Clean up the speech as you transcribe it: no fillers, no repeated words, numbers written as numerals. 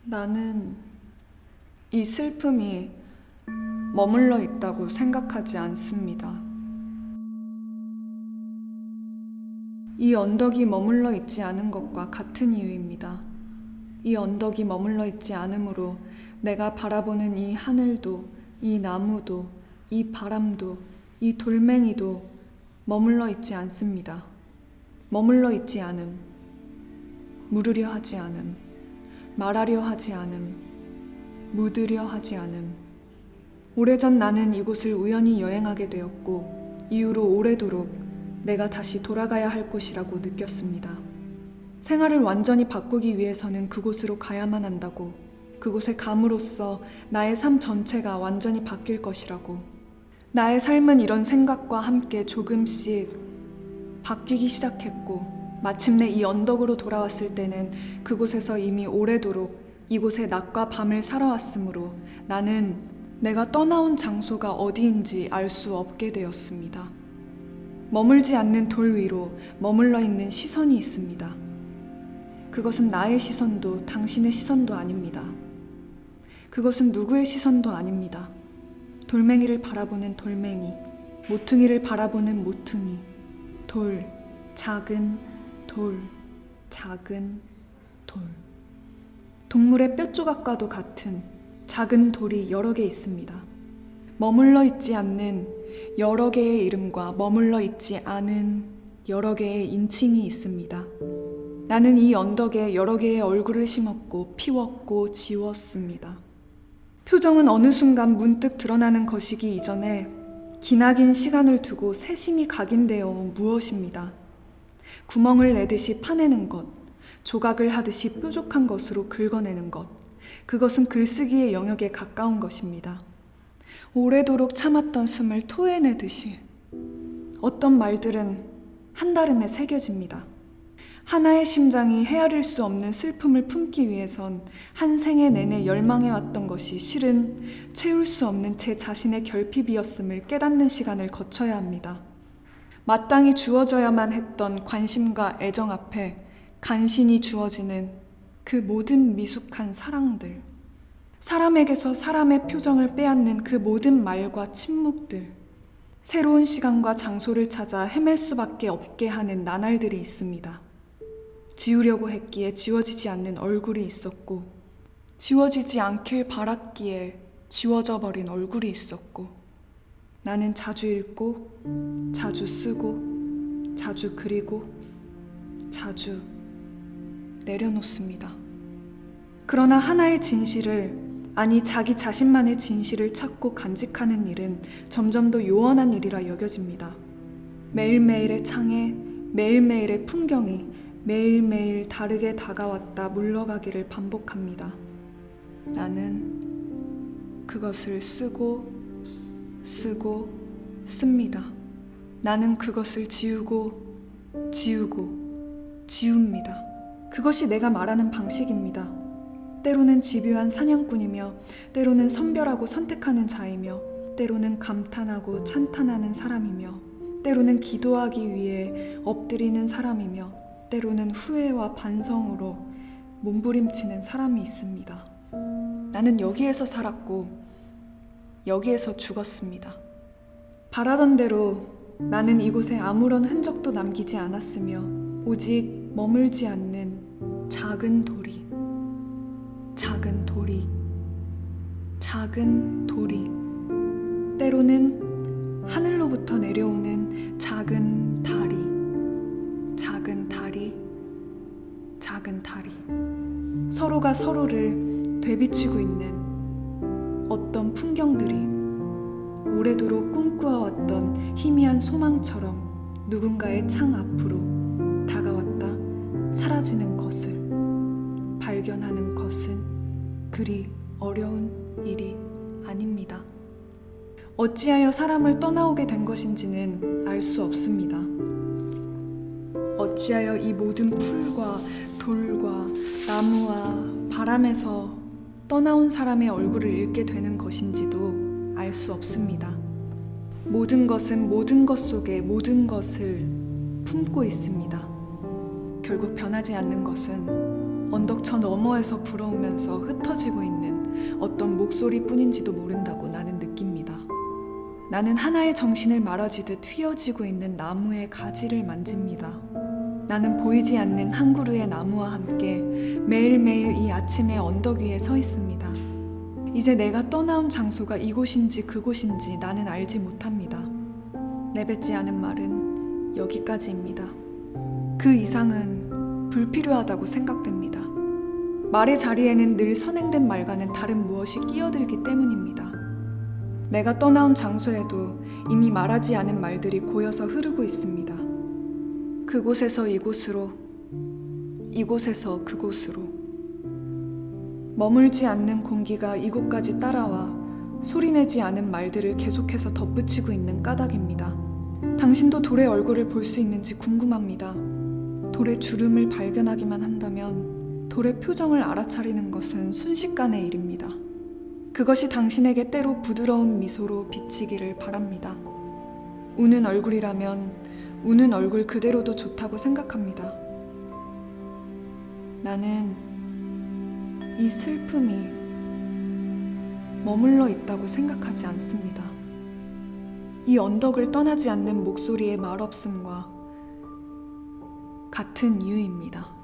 나는 이 슬픔이 머물러 있다고 생각하지 않습니다. 이 언덕이 머물러 있지 않은 것과 같은 이유입니다. 이 언덕이 머물러 있지 않으므로 내가 바라보는 이 하늘도, 이 나무도, 이 바람도, 이 돌멩이도 머물러 있지 않습니다. 머물러 있지 않음, 물으려 하지 않음, 말하려 하지 않음, 묻으려 하지 않음. 오래전 나는 이곳을 우연히 여행하게 되었고 이후로 오래도록 내가 다시 돌아가야 할 곳이라고 느꼈습니다. 생활을 완전히 바꾸기 위해서는 그곳으로 가야만 한다고, 그곳에 감으로써 나의 삶 전체가 완전히 바뀔 것이라고. 나의 삶은 이런 생각과 함께 조금씩 바뀌기 시작했고, 마침내 이 언덕으로 돌아왔을 때는 그곳에서 이미 오래도록 이곳에 낮과 밤을 살아왔으므로 나는 내가 떠나온 장소가 어디인지 알 수 없게 되었습니다. 머물지 않는 돌 위로 머물러 있는 시선이 있습니다. 그것은 나의 시선도 당신의 시선도 아닙니다. 그것은 누구의 시선도 아닙니다. 돌멩이를 바라보는 돌멩이, 모퉁이를 바라보는 모퉁이, 돌, 작은 돌, 작은 돌. 동물의 뼈조각과도 같은 작은 돌이 여러 개 있습니다. 머물러 있지 않는 여러 개의 이름과 머물러 있지 않은 여러 개의 인칭이 있습니다. 나는 이 언덕에 여러 개의 얼굴을 심었고 피웠고 지웠습니다. 표정은 어느 순간 문득 드러나는 것이기 이전에 기나긴 시간을 두고 세심히 각인되어 온 무엇입니다. 구멍을 내듯이 파내는 것, 조각을 하듯이 뾰족한 것으로 긁어내는 것, 그것은 글쓰기의 영역에 가까운 것입니다. 오래도록 참았던 숨을 토해내듯이 어떤 말들은 한달음에 새겨집니다. 하나의 심장이 헤아릴 수 없는 슬픔을 품기 위해선 한 생애 내내 열망해왔던 것이 실은 채울 수 없는 제 자신의 결핍이었음을 깨닫는 시간을 거쳐야 합니다. 마땅히 주어져야만 했던 관심과 애정 앞에 간신히 주어지는 그 모든 미숙한 사랑들, 사람에게서 사람의 표정을 빼앗는 그 모든 말과 침묵들, 새로운 시간과 장소를 찾아 헤맬 수밖에 없게 하는 나날들이 있습니다. 지우려고 했기에 지워지지 않는 얼굴이 있었고, 지워지지 않길 바랐기에 지워져 버린 얼굴이 있었고, 나는 자주 읽고, 자주 쓰고, 자주 그리고, 자주 내려놓습니다. 그러나 하나의 진실을, 아니 자기 자신만의 진실을 찾고 간직하는 일은 점점 더 요원한 일이라 여겨집니다. 매일매일의 창에 매일매일의 풍경이 매일매일 다르게 다가왔다 물러가기를 반복합니다. 나는 그것을 쓰고 씁니다. 나는 그것을 지우고 지웁니다. 그것이 내가 말하는 방식입니다. 때로는 집요한 사냥꾼이며, 때로는 선별하고 선택하는 자이며, 때로는 감탄하고 찬탄하는 사람이며, 때로는 기도하기 위해 엎드리는 사람이며, 때로는 후회와 반성으로 몸부림치는 사람이 있습니다. 나는 여기에서 살았고 여기에서 죽었습니다. 바라던 대로 나는 이곳에 아무런 흔적도 남기지 않았으며 오직 머물지 않는 작은 돌이, 때로는 하늘로부터 내려오는 작은 다리, 서로가 서로를 되비치고 있는 어떤 풍경들이 오래도록 꿈꾸어왔던 희미한 소망처럼 누군가의 창 앞으로 다가왔다 사라지는 것을 발견하는 것은 그리 어려운 일이 아닙니다. 어찌하여 사람을 떠나오게 된 것인지는 알 수 없습니다. 어찌하여 이 모든 풀과 돌과 나무와 바람에서 떠나온 사람의 얼굴을 읽게 되는 것인지도 알 수 없습니다. 모든 것은 모든 것 속에 모든 것을 품고 있습니다. 결국 변하지 않는 것은 언덕 저 너머에서 불어오면서 흩어지고 있는 어떤 목소리뿐인지도 모른다고 나는 느낍니다. 나는 하나의 정신을 말아쥐듯 휘어지고 있는 나무의 가지를 만집니다. 나는 보이지 않는 한 그루의 나무와 함께 매일매일 이 아침의 언덕 위에 서 있습니다. 이제 내가 떠나온 장소가 이곳인지 그곳인지 나는 알지 못합니다. 내뱉지 않은 말은 여기까지입니다. 그 이상은 불필요하다고 생각됩니다. 말의 자리에는 늘 선행된 말과는 다른 무엇이 끼어들기 때문입니다. 내가 떠나온 장소에도 이미 말하지 않은 말들이 고여서 흐르고 있습니다. 그곳에서 이곳으로, 이곳에서 그곳으로. 머물지 않는 공기가 이곳까지 따라와 소리내지 않은 말들을 계속해서 덧붙이고 있는 까닭입니다. 당신도 돌의 얼굴을 볼 수 있는지 궁금합니다. 돌의 주름을 발견하기만 한다면 돌의 표정을 알아차리는 것은 순식간의 일입니다. 그것이 당신에게 때로 부드러운 미소로 비치기를 바랍니다. 우는 얼굴이라면 우는 얼굴 그대로도 좋다고 생각합니다. 나는 이 슬픔이 머물러 있다고 생각하지 않습니다. 이 언덕을 떠나지 않는 목소리의 말없음과 같은 이유입니다.